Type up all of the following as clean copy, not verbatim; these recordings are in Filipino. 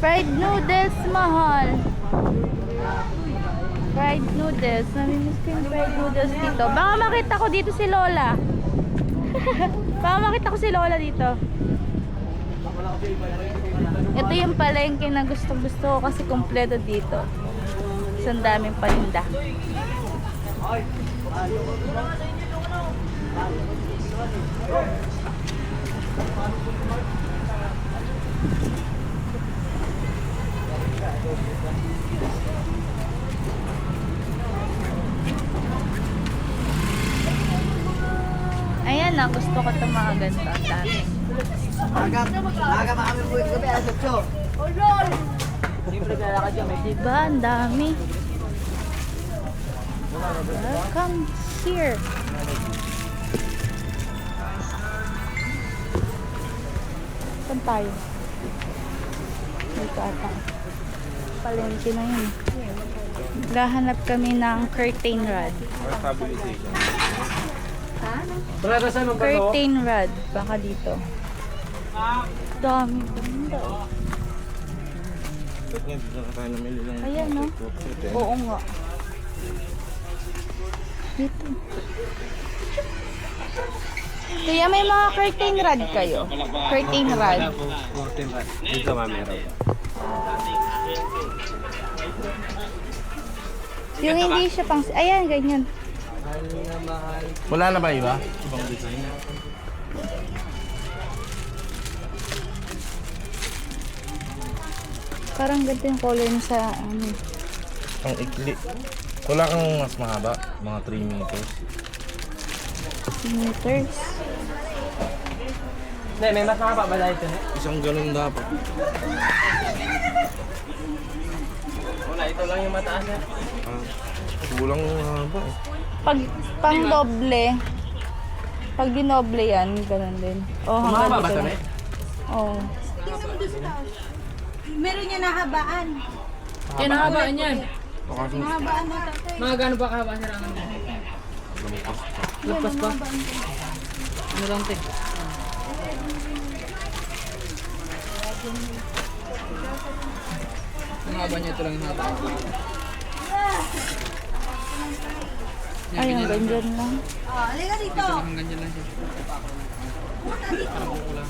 Fried noodles, mahal. Fried noodles. Namimiss ko yung fried noodles dito. Baka makita ko dito si Lola. Baka makita ko si Lola dito. Ito yung palengke na gusto ko kasi kumpleto dito. Isang daming paninda. Ayan na, gusto ko itong mga ganito. Ang dami. Aga kami po ito, kaya sa show. Siyempre kaya ka dyan, may Diba? Ang dami. Welcome here. Saan tayo? Dito ata. Palengke na yun. Gahanap kami ng curtain rod. Curtain rod. Baka dito. Dami banda. Ayan, no? Oo nga. Dito. Kaya may mga curtain rod kayo. Curtain rod. Dito meron. Yung hindi siya pang... Ayan, ganyan. Wala na ba iba? Ibang design. Parang ganito yung color niya sa ano. Ang ikli. Wala kang mas mahaba, mga 3 meters. Meters. Hindi, may mas makapa ba dahil ito? Isang ganun dapat. Wala, ito lang yung mataas na. Kulang haba eh. Pag pang doble, pag dinoble yan, ganun din. Oh, hanggang Mahaba ba dito ito, lang. eh? Oh. Meron niya nahabaan. Yan, nahabaan yan. Nahabaan na tatay. Mga gano'n ba kahaba siya lang? Lagpas pa. Ano lang, te? Ang haba niya, ito lang yung haba. Ay, hanggang dyan lang. Oh, halika dito. Hanggang dyan lang siya. Parang kukulang.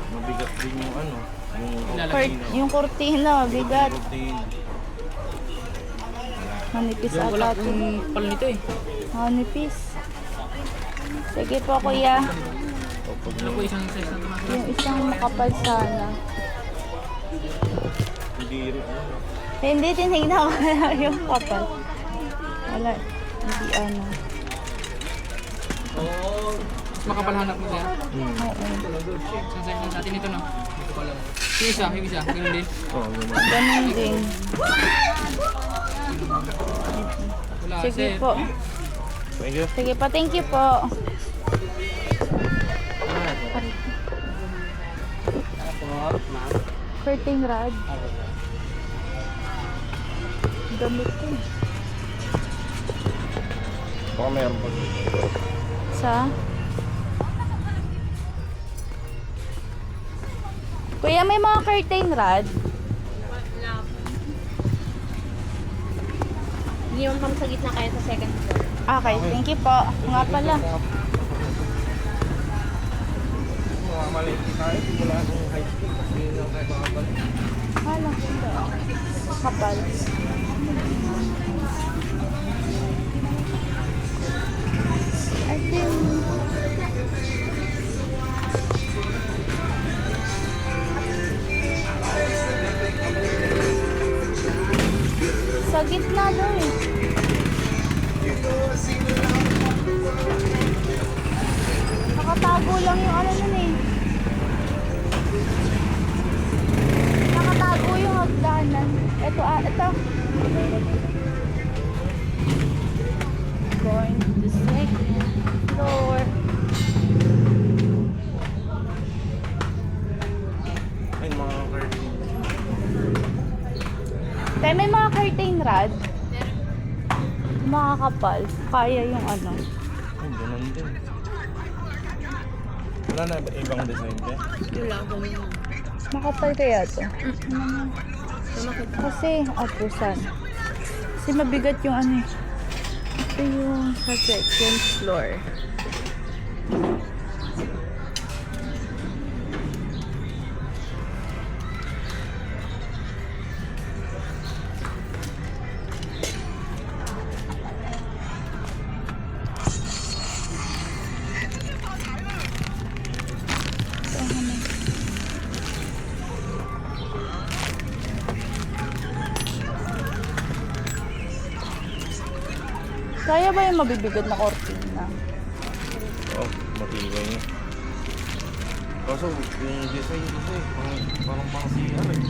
Mabigat din yung ano. Yung Yung kurtina, bigat. protein. Manipis Wala ata ito. akong pal nito eh. Manipis. Sige po, kuya. Wala ko isang size na tumas. Yung isang makapal sana. Hindi rin. Hindi, tinignan ko na yung kapal. Wala. Hindi ano. Mas makapal hanap mo siya. Oo. Isang size lang sa atin ito, no? Ito pa lang. Yung isa, ganun din. Oh, yun. Ganun din. Wala Sige kasi. po. Thank you. Sige pa, thank you po. Curtain rod. Gamit ko. Baka meron pa. Sa? Kuya, may mga curtain rod? Hindi yung sa gitna kayo sa second floor. Okay, thank you po. Nga pala. Mga maliit tayo. Wala akong high school. Kasi yun lang tayo makabalik. Hala, ganda. Kapal. I think... Sa gitna daw eh. Nakatago lang yung ano nun eh. Nakatago yung hagdanan. Ito ito. Going to the second floor. Ay, mga curtain. Tayo may mga curtain rod. Makakapal. Kaya yung ano. Ay, ganun din. Wala na ibang design ka? Wala, ganun lang. Makapal kaya to? Kasi, apusan. Kasi mabigat yung ano eh. Ito yung sa second floor. Kaya ba yung mabibigat na kortina? Oo, matibay niya. Kaso yung design kasi parang pang CR eh.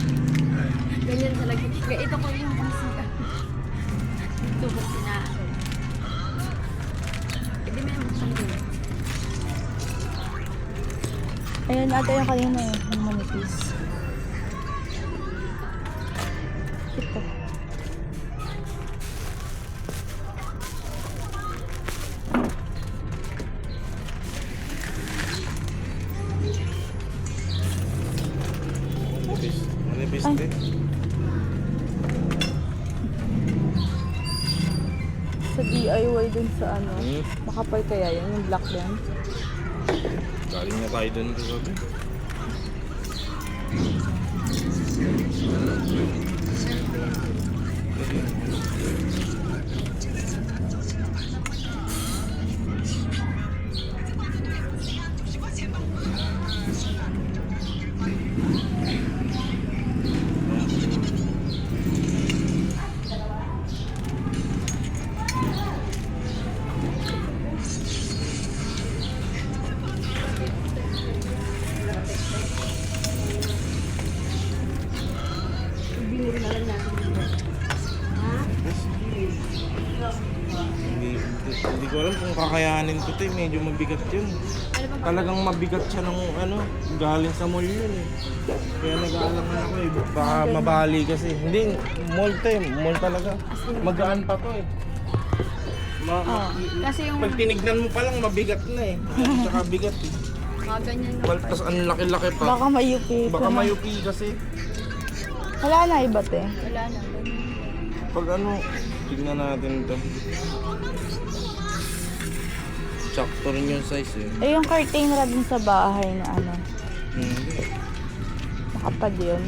Ganyan talaga. Ito ko yung masika. Ito ko pinaaso. Hindi may naman din. Ayan ata yung kanina eh, yung manipis. Ito. Manipis Ay. din. Sa DIY dun sa ano. Hmm. Makapal kaya yun, yung black din. Galing na tayo dun sa sabi. Binili na lang natin dito. Ha? Hindi ko alam kung kakayanin ko ito eh. Medyo mabigat yun. Ano ba? Talagang mabigat siya ng ano, galing sa mall yun eh. Kaya nag-aalangan ako eh. Baka mabali kasi. Hindi, mall to eh. Mall talaga. Magaan pa to eh. Kasi yung Pag tinignan mo pa lang, mabigat na eh. Tsaka bigat eh. mga ganyan. Tapos ang laki-laki pa. Baka mayupi. Baka mayupi kasi. Wala na iba te. Wala na. Pag ano, tignan natin ito. Sakto rin yung size eh. Eh yung curtain rod dun sa bahay na ano. Hindi. Makapal yun.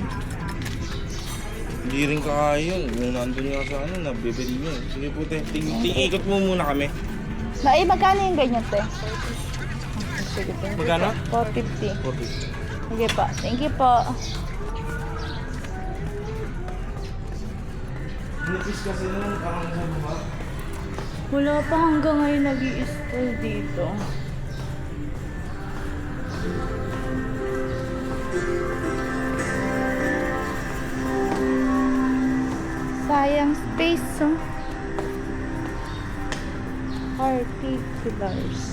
Hindi rin kaya yun. Yung nandun nga sa ano, nabibili yun. Sige po te, ikot mo muna kami. Na eh, magkano yung ganyan te? Okay, sige te. Magkano? 450. 40. Sige pa. Thank you po. Nipis kasi nun, parang sa buha. Wala pa hanggang ngayon nag-i-install dito. Sayang space, oh. Particulars.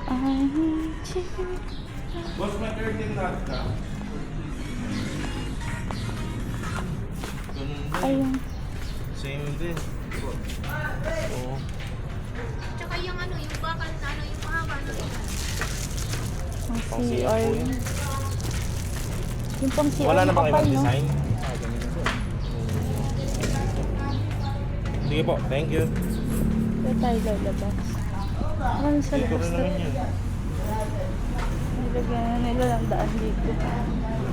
I need you. Boss, may curtain rod ka? Ganun din. Ayun. Same din. Oo. Tsaka yung ano, yung bakal na ano, yung mahaba na Ang Pang CR CR. po yun. Yung pang CR Wala na ba makapal, kayong no? design? Sige po, thank you. Ito tayo lalabas. Ano sa Dito labas rin naman yan. Nilagyan na nila ng daan dito.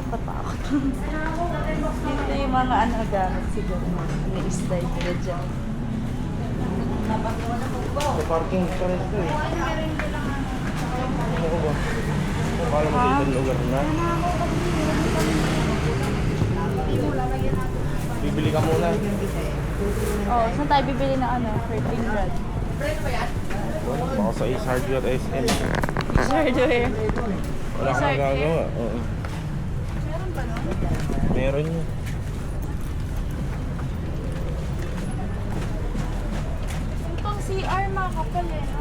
Katakot. Dito yung mga ano gamit siguro. Ini-slide nila dyan. May parking pa rin ito eh. Ano ko ba? Kala mo sa ibang lugar na. Bibili ka muna. Oh, saan tayo bibili ng ano? 13 rod. Baka sa East Hardware SM. Hardware. Wala kang magagawa. Oo. Meron yun. Yung pang CR makapal eh, no?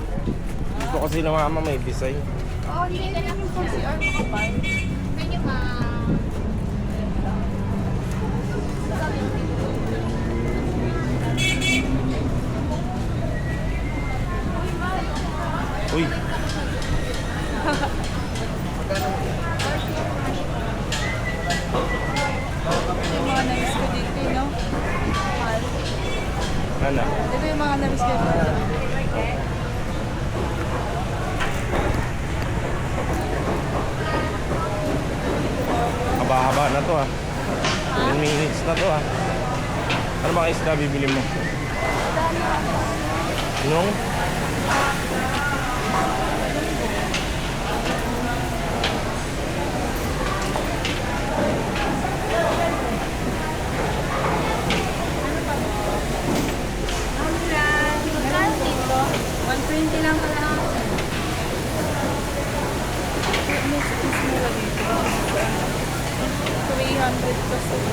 Gusto kasi na mama may design. Oh, hindi na yung pang CR makapal. Medyo namiss ko yung pala. Haba-haba na to ah. 10 minutes na to ah. Ano ba isda bibili mo? Nung? Magkano dito? 120 lang pala. Miss mura dito. 300 pesos.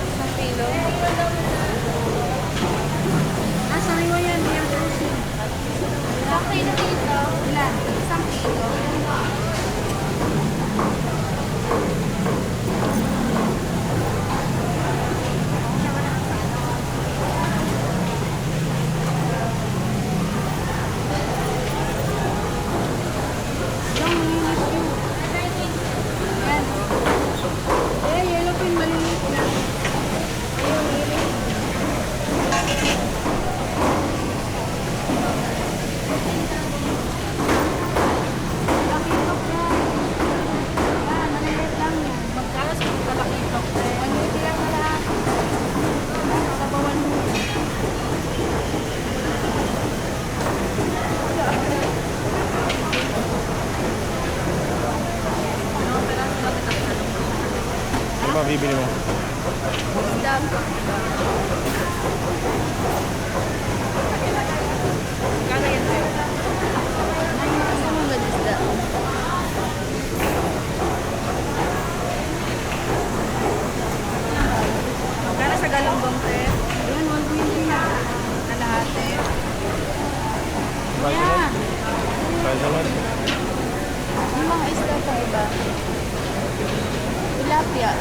Isang kilo. Saan mo yan? Yan kasi. Isang kilo dito. Ilan? Isang kilo. Yan. Yellow pin, maliliit na. Maliliit lang yan. Magkano sa kalaki ito? 180 lang na lahat. Sabawan mo. Ano ba bibili mo? Isda. Magkano yan sa'yo? Gusto mo ba isda? Magkano sa galunggong, te? Yan, 120 na. Kalahati. Sunod? Sunod? Yung mga isda pa iba. Tilapia.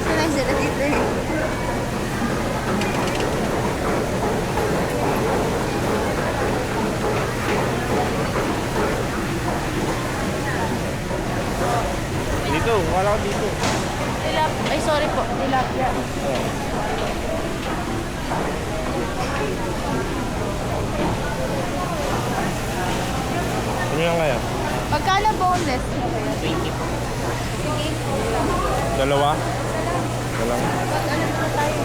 Sila sila dito eh. Dito, wala ko dito. Ay, sorry po. Tilapia. Ano yan kaya? Magkano boneless? 20 po. Sige. Dalawa? Dalawa. Mag-ano na tayo?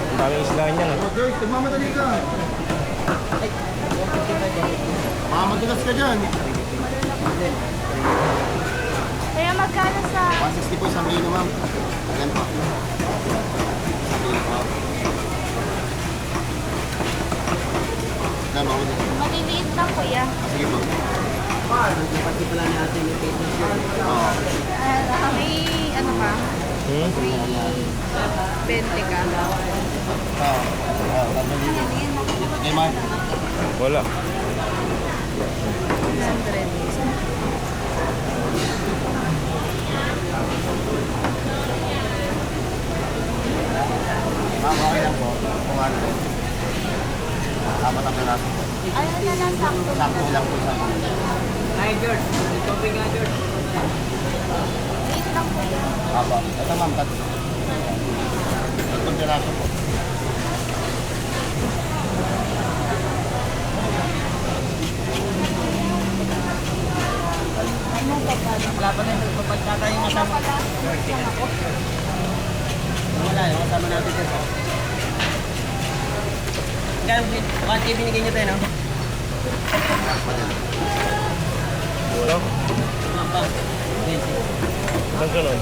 Ang daming isla niyan eh. Joy, tumamagali ka. Mamadulas ka dyan. Kaya magkano sa... 160 po isang kilo, ma'am. Ayan po. Isang kilo po. Tama ko na. Maliliit lang, kuya. Sige po. Pati pala ni ate yung paper shirt. Oo. May ano ka? Hmm? May 20 ka. Oo. Oo, tatali ko. Okay, ma'am. Wala. 100. Ma'am, okay lang po. Kung ano. Tama ang piraso po. Ano na lang sakto? Sakto lang po sa kilo. Hi, George. Tubig nga, George. Liit lang, kuya. Aba. Ito, ma'am. Tatlong piraso po. Wala pa na yung nagpapagkata yung kasama. Wala, yung kasama natin dyan. Kaya binigay niyo tayo, no? Wala. Mapa. Saan sunod?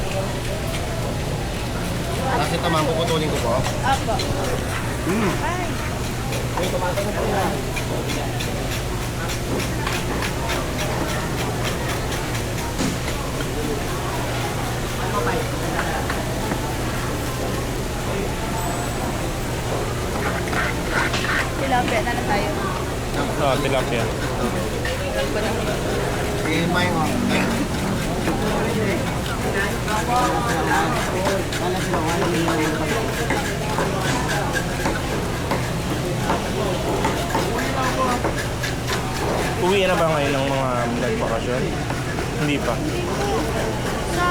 Kasi ito, ma'am, puputulin ko po. Apo. Hmm. Tilapia na lang tayo. Ah, tilapia. Eh, may Uwi na ba ngayon ng mga nagbakasyon? Hindi pa. Sa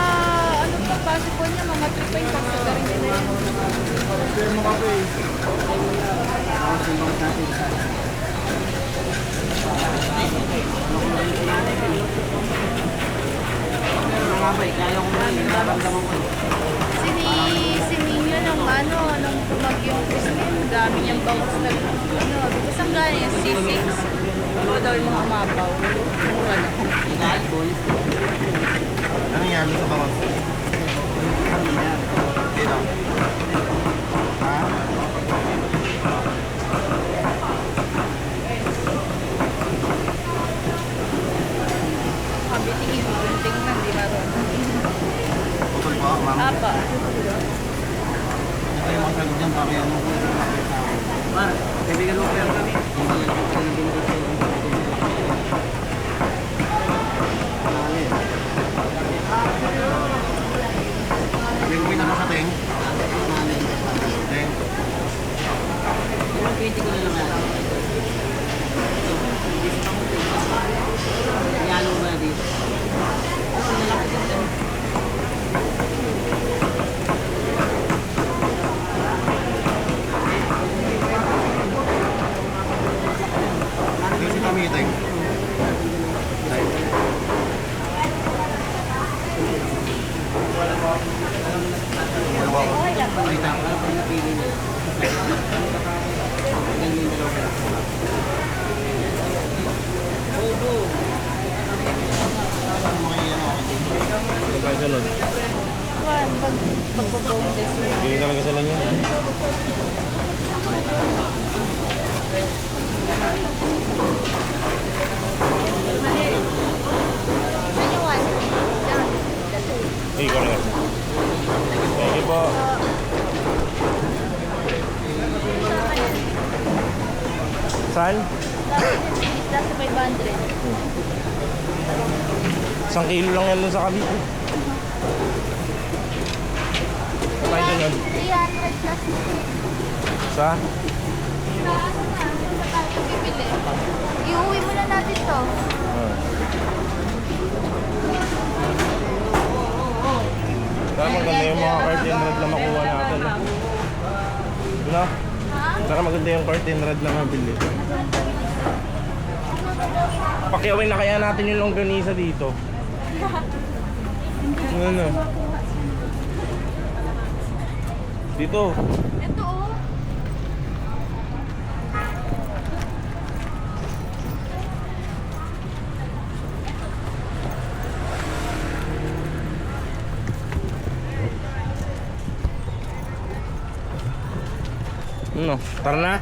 ano pa possible niya, mga 3.5 sa rin nila yan. Si Nino nung ano, nung tumagyong Christine, dami niyang bangus na ano, isang gani, C6. Ano daw yung mga mabaw? Mura na. Anong yan sa bawang? Dito. Ha? Kabitingin, bunting na, di marunong. Putol po, ma'am. Apa. Ito yung mga sagot dyan, paki ano ko. Mar, kaibigan mo pero kami. Hindi ko pinaka sa ting. Ting. Pwede ko na lang yan. Yalo ba dito? Ano na lang dito? Kasi kami ting. Ay, tama. Napili niya. Ganyan yung dalawa. Ano ba yung sunod? Pag-boneless. Hindi talaga sila niya. Ikaw na. Thank you po. Saan? Nasa 500. 1 kilo lang yan dun sa Cavite. Kain doon yun. 300 plus. Sa? Iuwi mo na natin to. Sana maganda yung mga curtain rod na makuha natin. No? Sana maganda yung curtain rod na mabili. Pakyawin na kaya natin yung longganisa dito. Ano? Dito. Ito oh. Ano? Tara na.